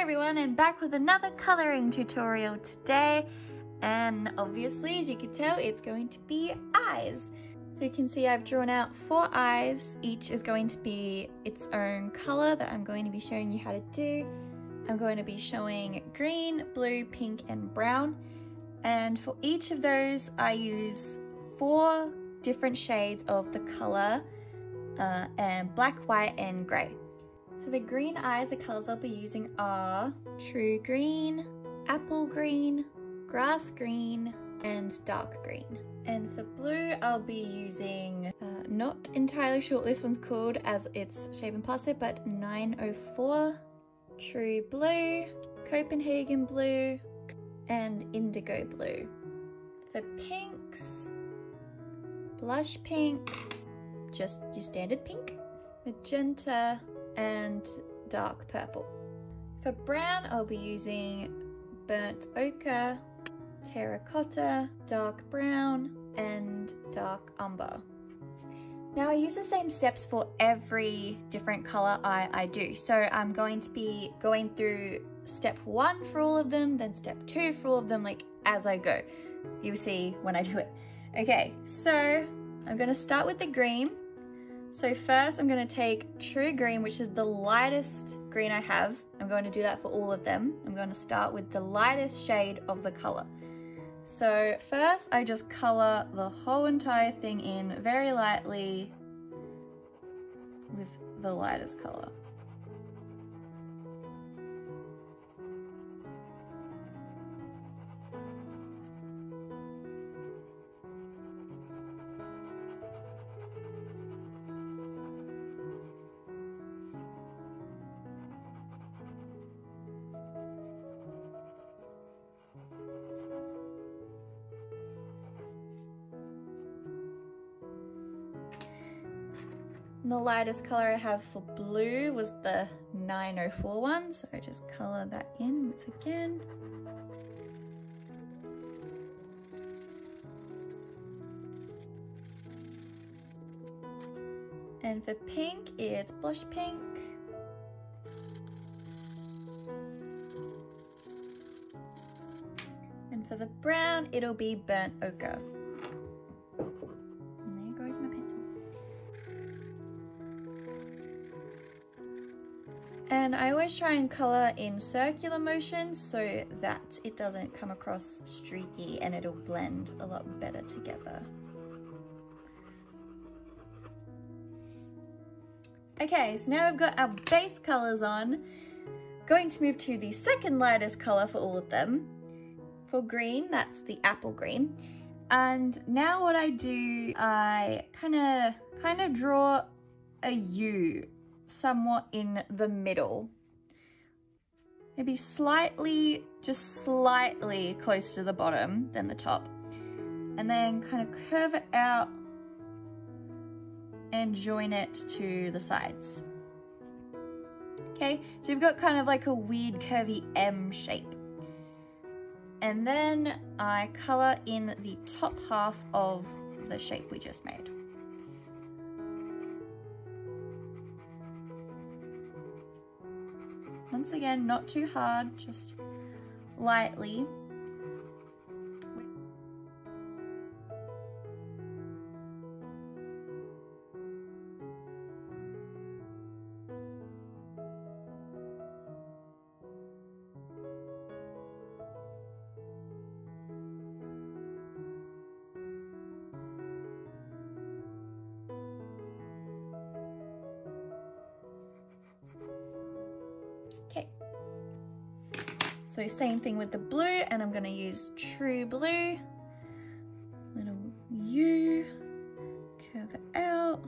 everyone, I'm back with another colouring tutorial today, and obviously as you can tell it's going to be eyes. So you can see I've drawn out 4 eyes, each is going to be its own colour that I'm going to be showing you how to do. I'm going to be showing green, blue, pink and brown, and for each of those I use 4 different shades of the colour and black, white and grey. For the green eyes, the colours I'll be using are true green, apple green, grass green and dark green. And for blue I'll be using, not entirely sure what this one's called as it's shaving past it, but 904, true blue, Copenhagen blue and indigo blue. For pinks, blush pink, just your standard pink, magenta and dark purple. For brown I'll be using burnt ochre, terracotta, dark brown and dark umber. Now I use the same steps for every different colour I do. So I'm going to be going through step 1 for all of them, then step 2 for all of them, like as I go. You'll see when I do it. Okay, so I'm going to start with the green. So first I'm going to take true green, which is the lightest green I have. I'm going to do that for all of them. I'm going to start with the lightest shade of the colour. So first I just colour the whole entire thing in very lightly with the lightest colour. The lightest colour I have for blue was the 904 one, so I just colour that in once again. And for pink, it's blush pink. And for the brown, it'll be burnt ochre. And I always try and colour in circular motion so that it doesn't come across streaky and it'll blend a lot better together. Okay, so now we've got our base colours on. Going to move to the second lightest colour for all of them. For green, that's the apple green. And now what I do, I kind of draw a U somewhat in the middle, maybe slightly, just slightly closer to the bottom than the top, and then kind of curve it out and join it to the sides. Okay, so you've got kind of like a weird curvy M shape, and then I colour in the top half of the shape we just made. Once again, not too hard, just lightly. Okay, so same thing with the blue, and I'm going to use true blue, little U, curve it out,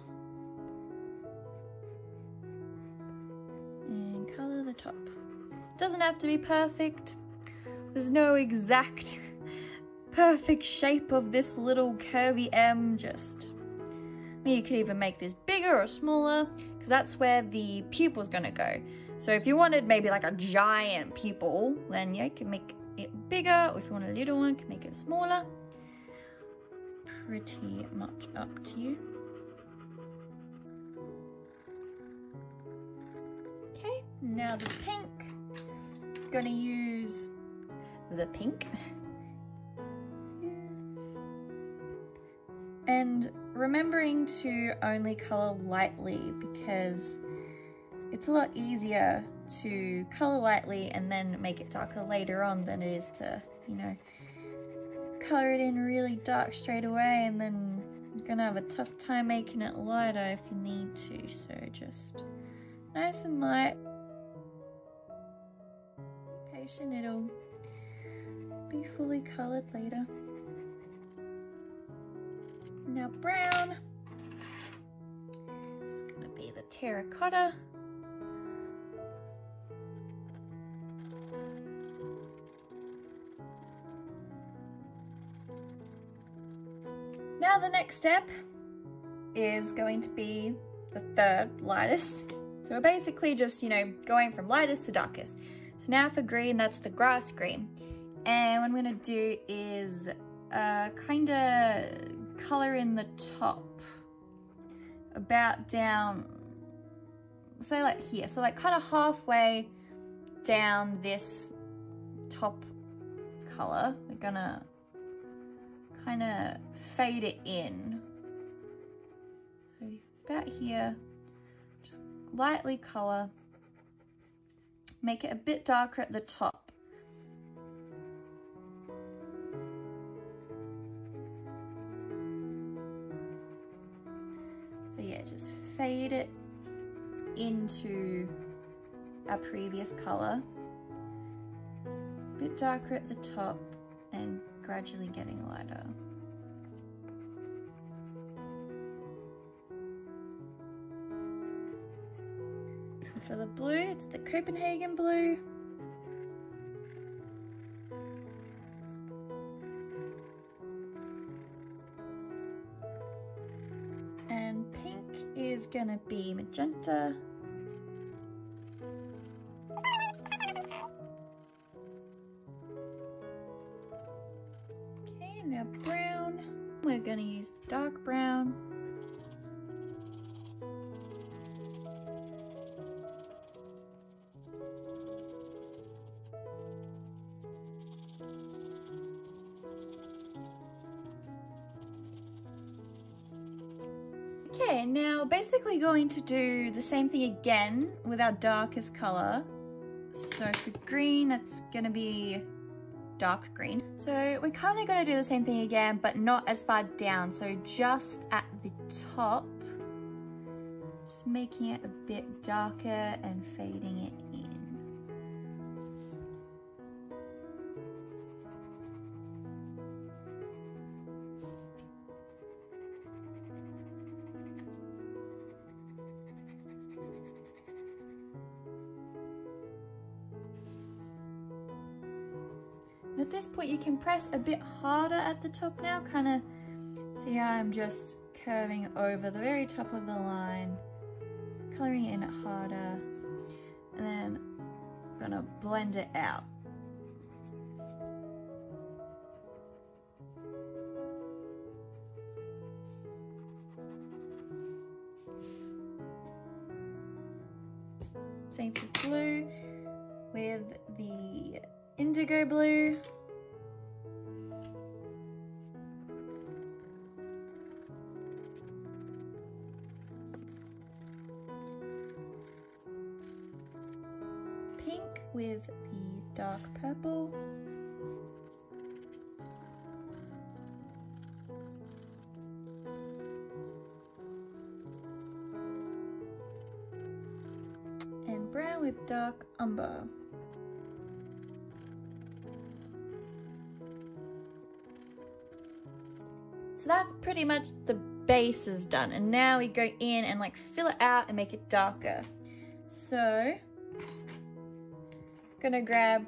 and colour the top. Doesn't have to be perfect, there's no exact perfect shape of this little curvy M, just, I mean, you could even make this bigger or smaller, because that's where the pupil's going to go. So if you wanted maybe like a giant pupil, then yeah, you can make it bigger, or if you want a little one, you can make it smaller. Pretty much up to you. Okay, now the pink. going to use the pink. And remembering to only color lightly, because it's a lot easier to color lightly and then make it darker later on than it is to, you know, color it in really dark straight away and then you're gonna have a tough time making it lighter if you need to. So just nice and light. Be patient, it'll be fully colored later. Now brown, it's gonna be the terracotta. Now the next step is going to be the third lightest. So we're basically just, you know, going from lightest to darkest. So now for green, that's the grass green. And what I'm gonna do is kind of color in the top, about down, say like here. So like kind of halfway down this top color, we're gonna kind of fade it in. So about here, just lightly color, make it a bit darker at the top. So yeah, just fade it into our previous color, a bit darker at the top and gradually getting lighter. And for the blue, it's the Copenhagen blue. And pink is gonna be magenta. Okay, now brown. We're gonna use dark brown. Okay, now basically going to do the same thing again with our darkest color. So for green, it's gonna be dark green. So we're kind of gonna do the same thing again, but not as far down. So just at the top, just making it a bit darker and fading it in. At this point you can press a bit harder at the top now, kind of see how I'm just curving over the very top of the line, coloring it in harder, and then I'm gonna blend it out. Same for blue with the indigo blue. Pink with the dark purple. And brown with dark umber. So that's pretty much the base is done, and now we go in and like fill it out and make it darker. So gonna grab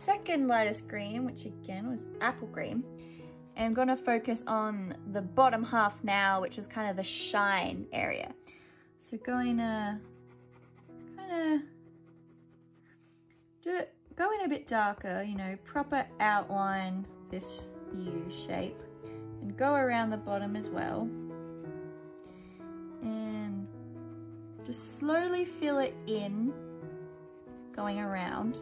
second lightest green, which again was apple green, and I'm gonna focus on the bottom half now, which is kind of the shine area. So going to kind of do it, go in a bit darker, you know, proper outline this U shape. And go around the bottom as well, and just slowly fill it in, going around.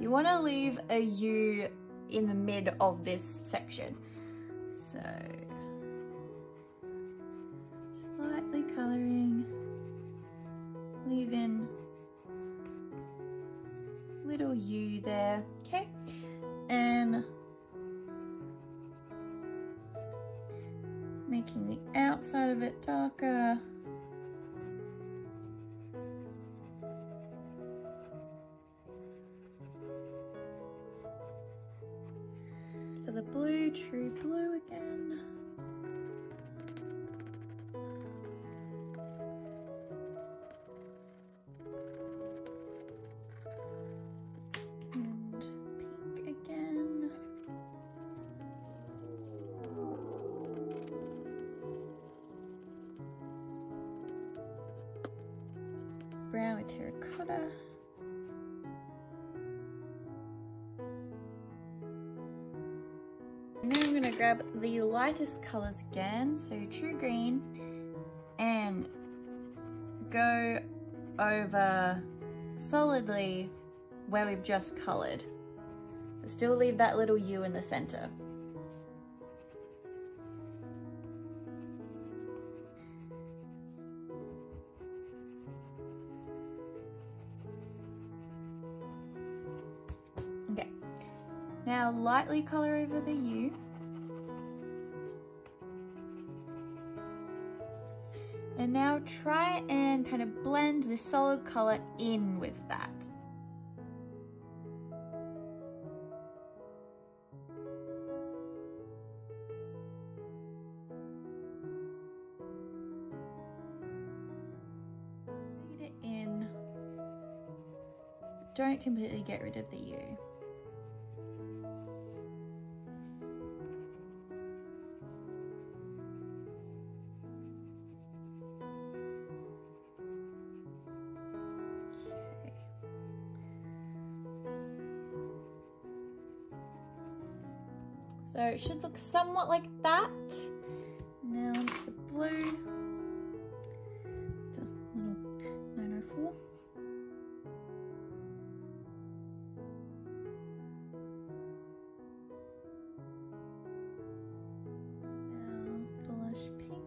You want to leave a U in the mid of this section. So, slightly colouring, leaving little U there, okay? And making the outside of it darker. For the blue, true blue again. And pink again. Brown with terracotta. Now I'm going to grab the lightest colours again, so true green, and go over solidly where we've just coloured. But still leave that little U in the centre. Okay, now lightly colour over the U. And now try and kind of blend this solid colour in with that. Fade it in. Don't completely get rid of the U. So it should look somewhat like that. Now onto the blue. It's a little 904. Now blush pink.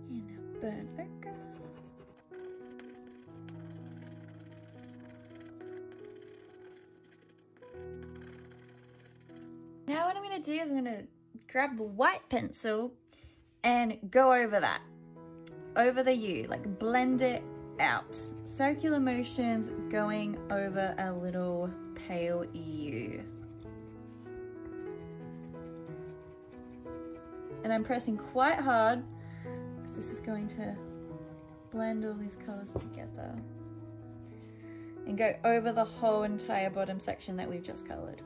And now burnt ochre. Now what I'm going to do is I'm going to grab a white pencil and go over that, over the U, like blend it out. Circular motions going over a little pale U. And I'm pressing quite hard because this is going to blend all these colours together and go over the whole entire bottom section that we've just coloured.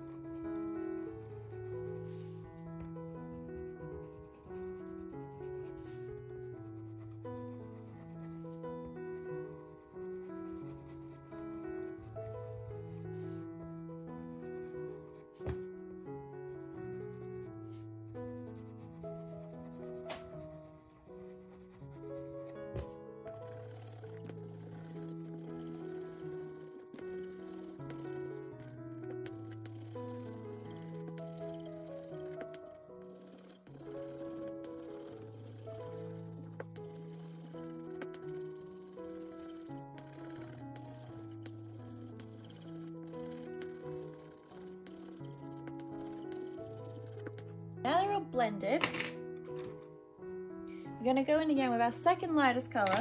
Now they're all blended, we're going to go in again with our second lightest colour,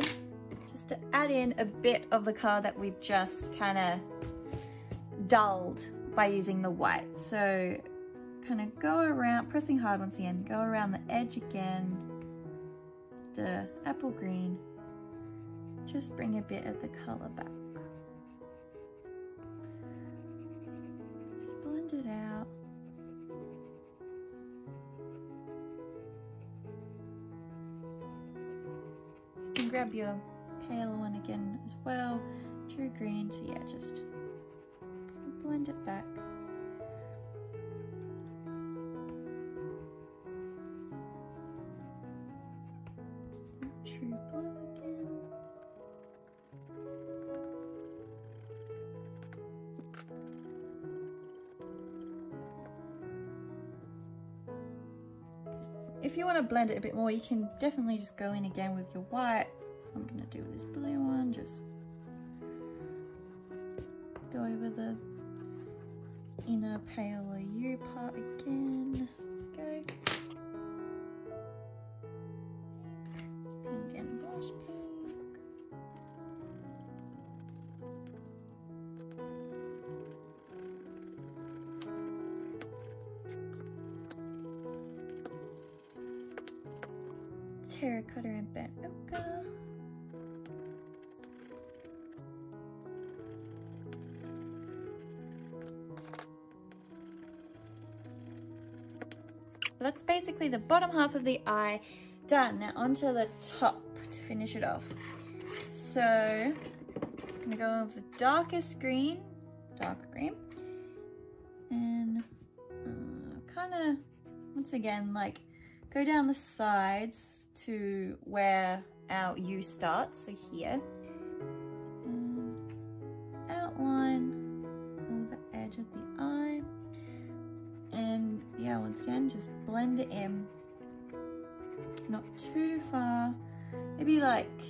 just to add in a bit of the colour that we've just kind of dulled by using the white. So kind of go around, pressing hard once again, go around the edge again, the apple green, just bring a bit of the colour back. Just blend it out. Grab your paler one again as well, true green, so yeah, just blend it back. if you want to blend it a bit more, you can definitely just go in again with your white. So I'm going to do this blue one, just go over the inner paler U part again. Go. Pink and blush pink. Terracotta and burnt ochre. That's basically the bottom half of the eye done. Now onto the top to finish it off. So I'm gonna go with the darkest green, dark green, and kind of once again like go down the sides to where our U starts, so here, and outline all the edge of the eye. And yeah, once again, just blend it in, not too far, maybe like,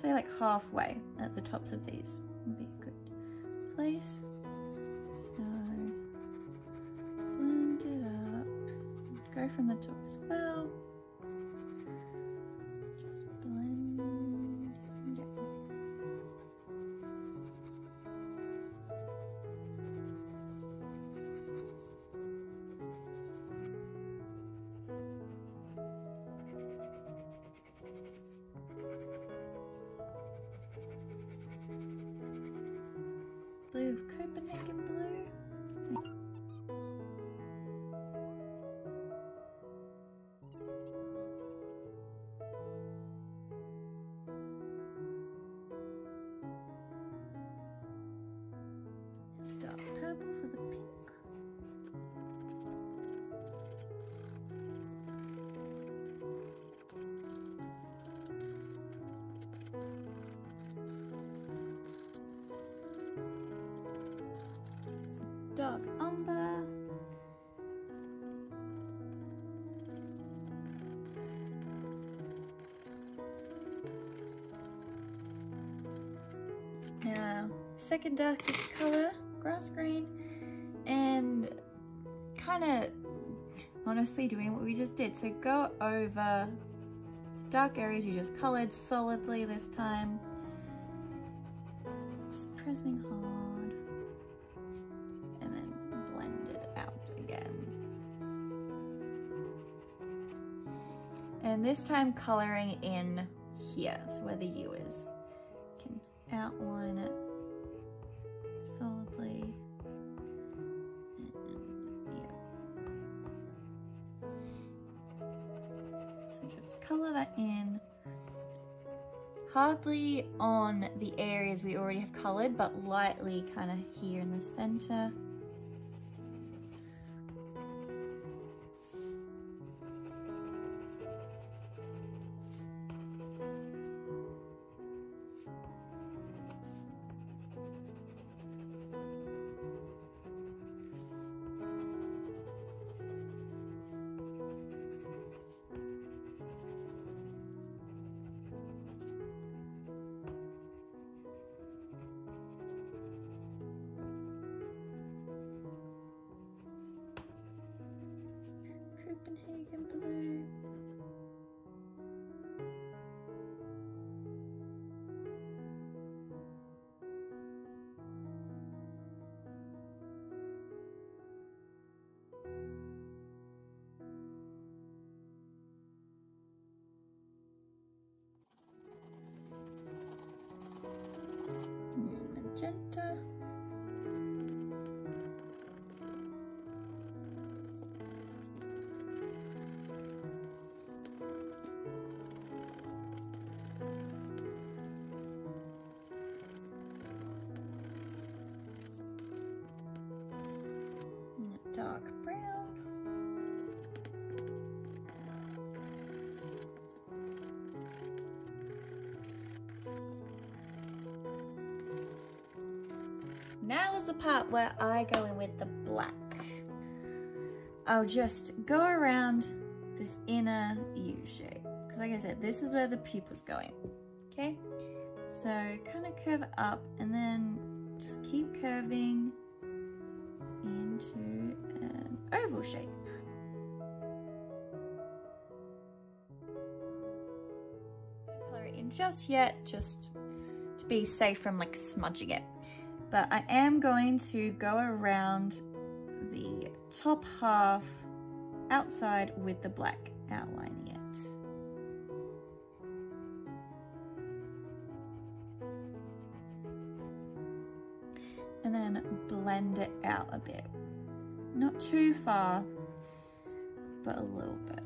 say like halfway at the tops of these would be a good place. So blend it up, go from the top as well, just blend it. Blue, Copenhagen blue. Dark purple for the pink. Dark umber. Now, second darkest color, grass green, and kind of honestly doing what we just did. So go over dark areas you just colored solidly this time. Just pressing hard. And this time coloring in here, so where the U is. You can outline it solidly. And, yeah. So just color that in. Hardly on the areas we already have colored, but lightly kind of here in the center. Copenhagen blue. Magenta. Dark brown. Now is the part where I go in with the black. I'll just go around this inner U shape. Because like I said, this is where the pupil's going, okay? So kind of curve up and then just keep curving into an oval shape. Don't color it in just yet, just to be safe from like smudging it. But I am going to go around the top half outside with the black, outlining it. And then blend it out a bit. Not too far, but a little bit.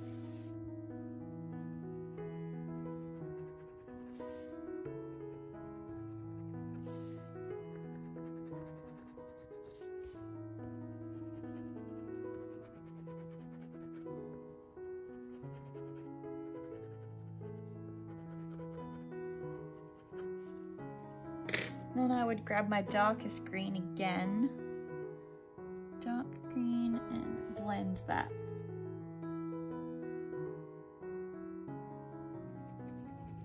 Then I would grab my darkest green again, dark green, and blend that.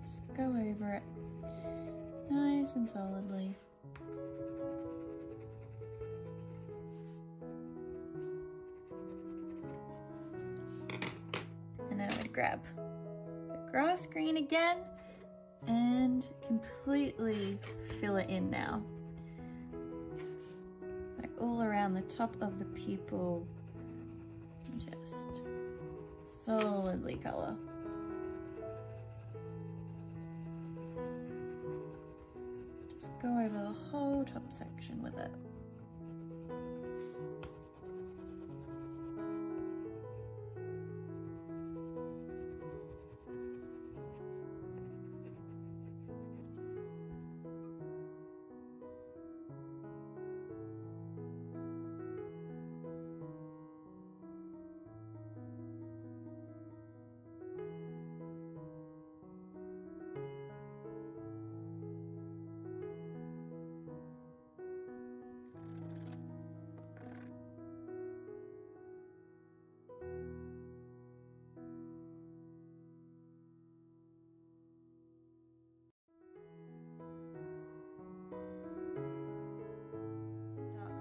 Just go over it nice and solidly. And I would grab the grass green again and completely fill it in now. So all around the top of the pupil, just solidly color. Just go over the whole top section with it.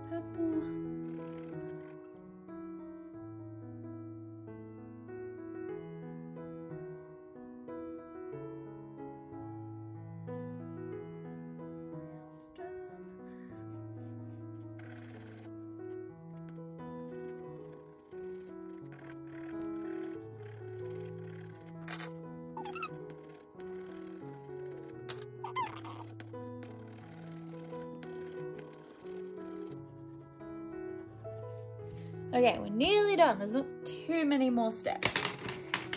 Purple. Okay, we're nearly done. There's not too many more steps.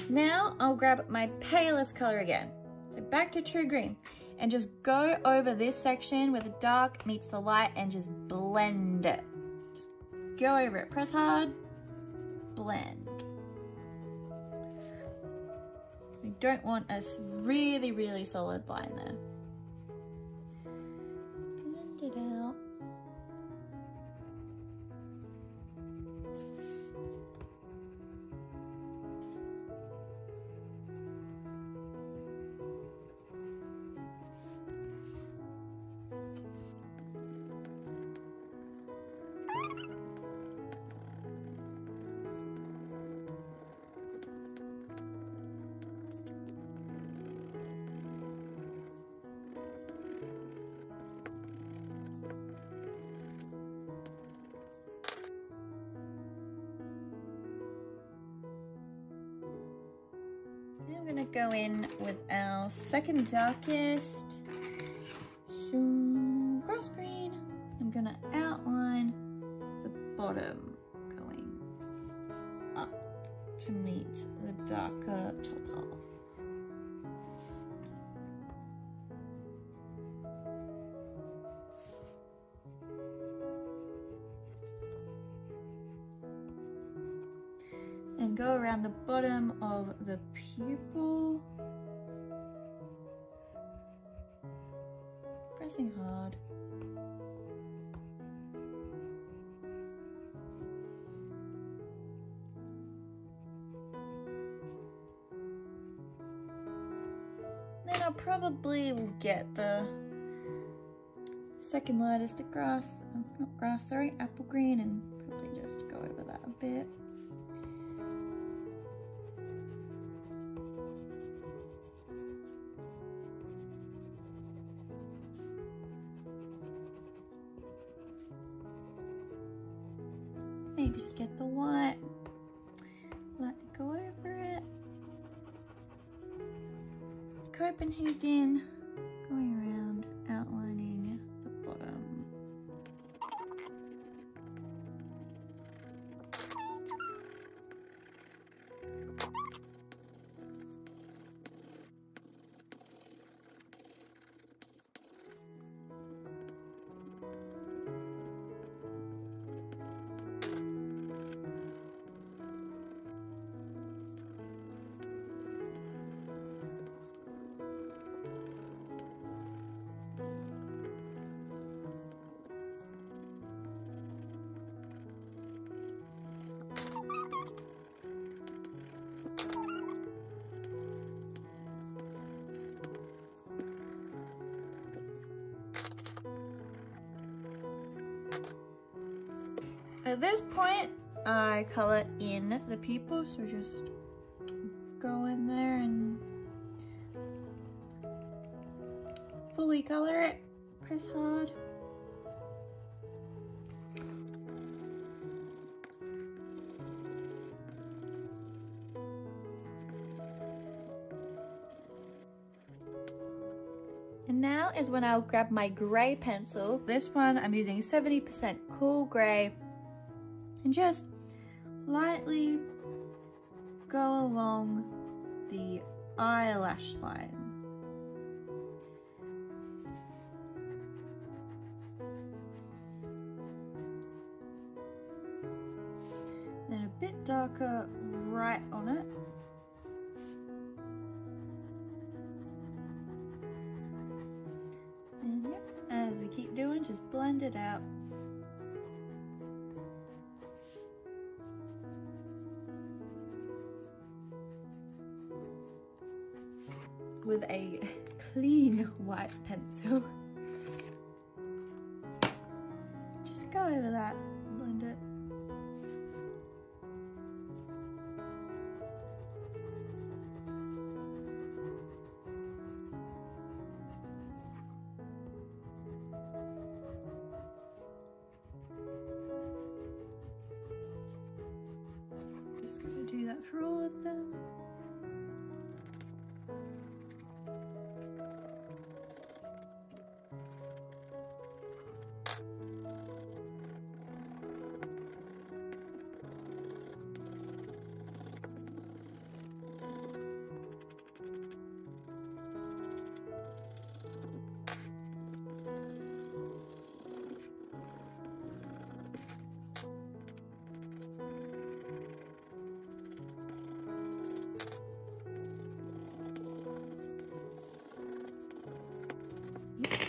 Now I'll grab my palest color again. So back to true green and just go over this section where the dark meets the light and just blend it. Just go over it, press hard, blend. So we don't want a really, really solid line there. Blend it out. I'm gonna go in with our second darkest grass green. I'm gonna outline the bottom going up to meet the darker top half. And go around the bottom of the pupil, pressing hard. probably will get the second lightest, the grass, not grass, sorry, apple green, and probably just go over that a bit. Maybe just get the white, lightly go over it. Copenhagen, going around, outlining the bottom. At this point, I color in the pupil, so just go in there and fully color it, press hard. And now is when I'll grab my grey pencil. This one I'm using 70% cool grey, and just lightly go along the eyelash line. Then a bit darker right on it. And yep, as we keep doing, just blend it out. With a clean white pencil. Just go over that, blend it. Just gonna do that for all of them.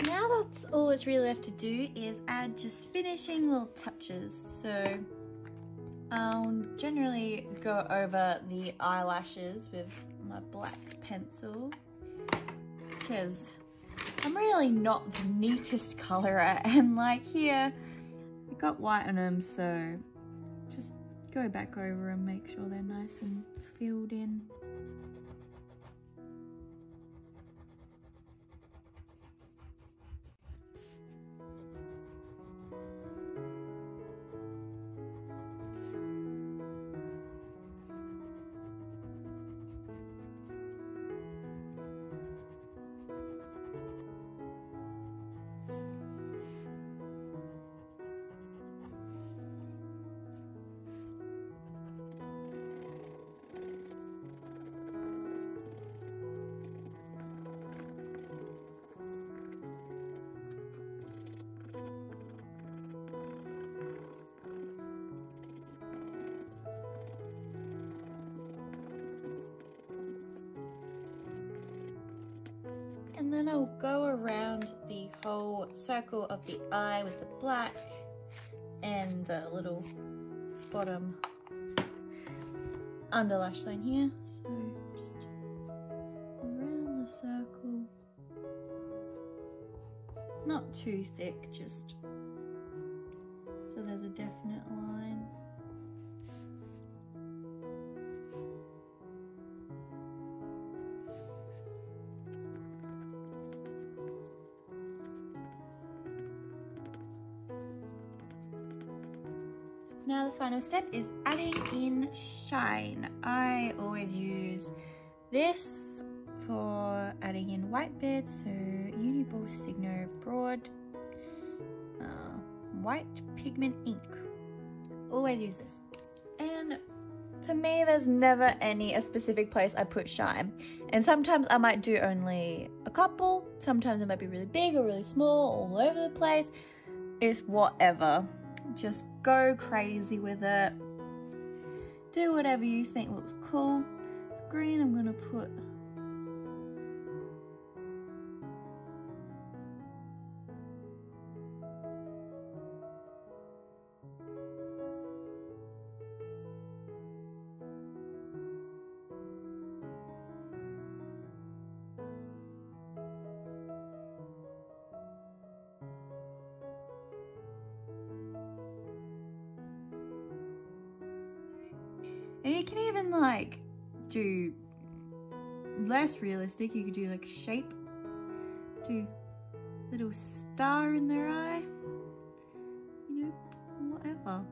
Now that's all that's really left to do is add just finishing little touches. So I'll generally go over the eyelashes with my black pencil because I'm really not the neatest colorer, and like here I got white on them, so just go back over and make sure they're nice and filled in. And then I'll go around the whole circle of the eye with the black and the little bottom under lash line here. So just around the circle. not too thick, just so there's a definite line. Now the final step is adding in shine. I always use this for adding in white bits, so Uniball Signo Broad white pigment ink. Always use this. And for me, there's never a specific place I put shine. And sometimes I might do only a couple, sometimes it might be really big or really small, all over the place. It's whatever. Just go crazy with it. Do whatever you think looks cool. For green, I'm gonna put and you can even like do less realistic. You could do like shape, do little star in their eye, you know, whatever.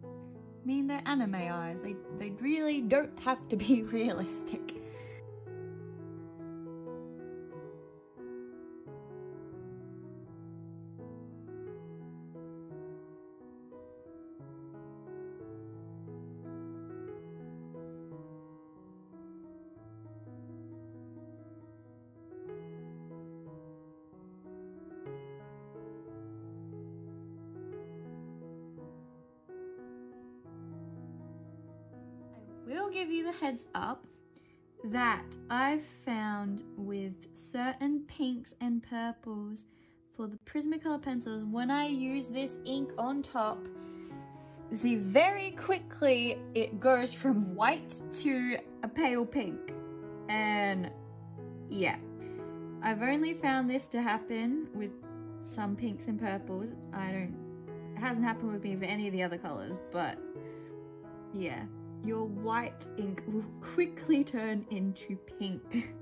I mean, they're anime eyes. They really don't have to be realistic. Will give you the heads up that I've found with certain pinks and purples for the Prismacolor pencils, when I use this ink on top, see, very quickly it goes from white to a pale pink. And yeah, I've only found this to happen with some pinks and purples. It hasn't happened with me for any of the other colors, but yeah. Your white ink will quickly turn into pink.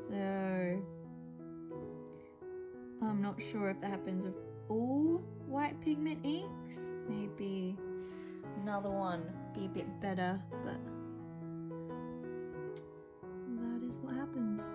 So, I'm not sure if that happens with all white pigment inks. Maybe another one be a bit better, but that is what happens.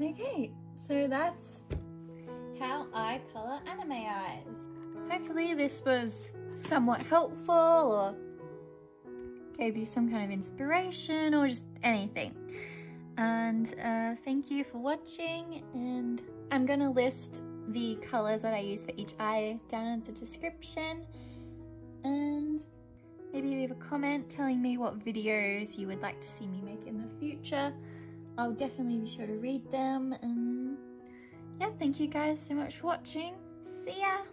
Okay, so that's how I color anime eyes. Hopefully this was somewhat helpful or gave you some kind of inspiration or just anything. And thank you for watching, and I'm gonna list the colors that I use for each eye down in the description, and maybe leave a comment telling me what videos you would like to see me make in the future. I'll definitely be sure to read them, and yeah, thank you guys so much for watching. See ya!